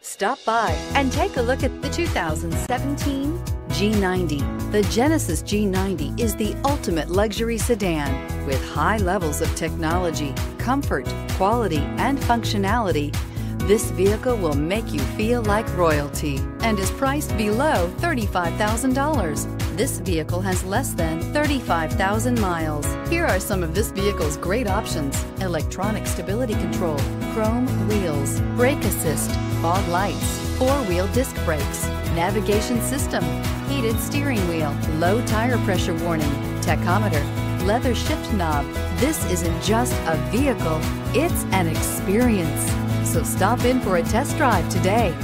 Stop by and take a look at the 2017 G90. The Genesis G90 is the ultimate luxury sedan with high levels of technology, comfort, quality, and functionality. This vehicle will make you feel like royalty and is priced below $35,000. This vehicle has less than 35,000 miles. Here are some of this vehicle's great options: electronic stability control, chrome wheels, brake assist, fog lights, four-wheel disc brakes, navigation system, heated steering wheel, low tire pressure warning, tachometer, leather shift knob. This isn't just a vehicle, it's an experience. So stop in for a test drive today.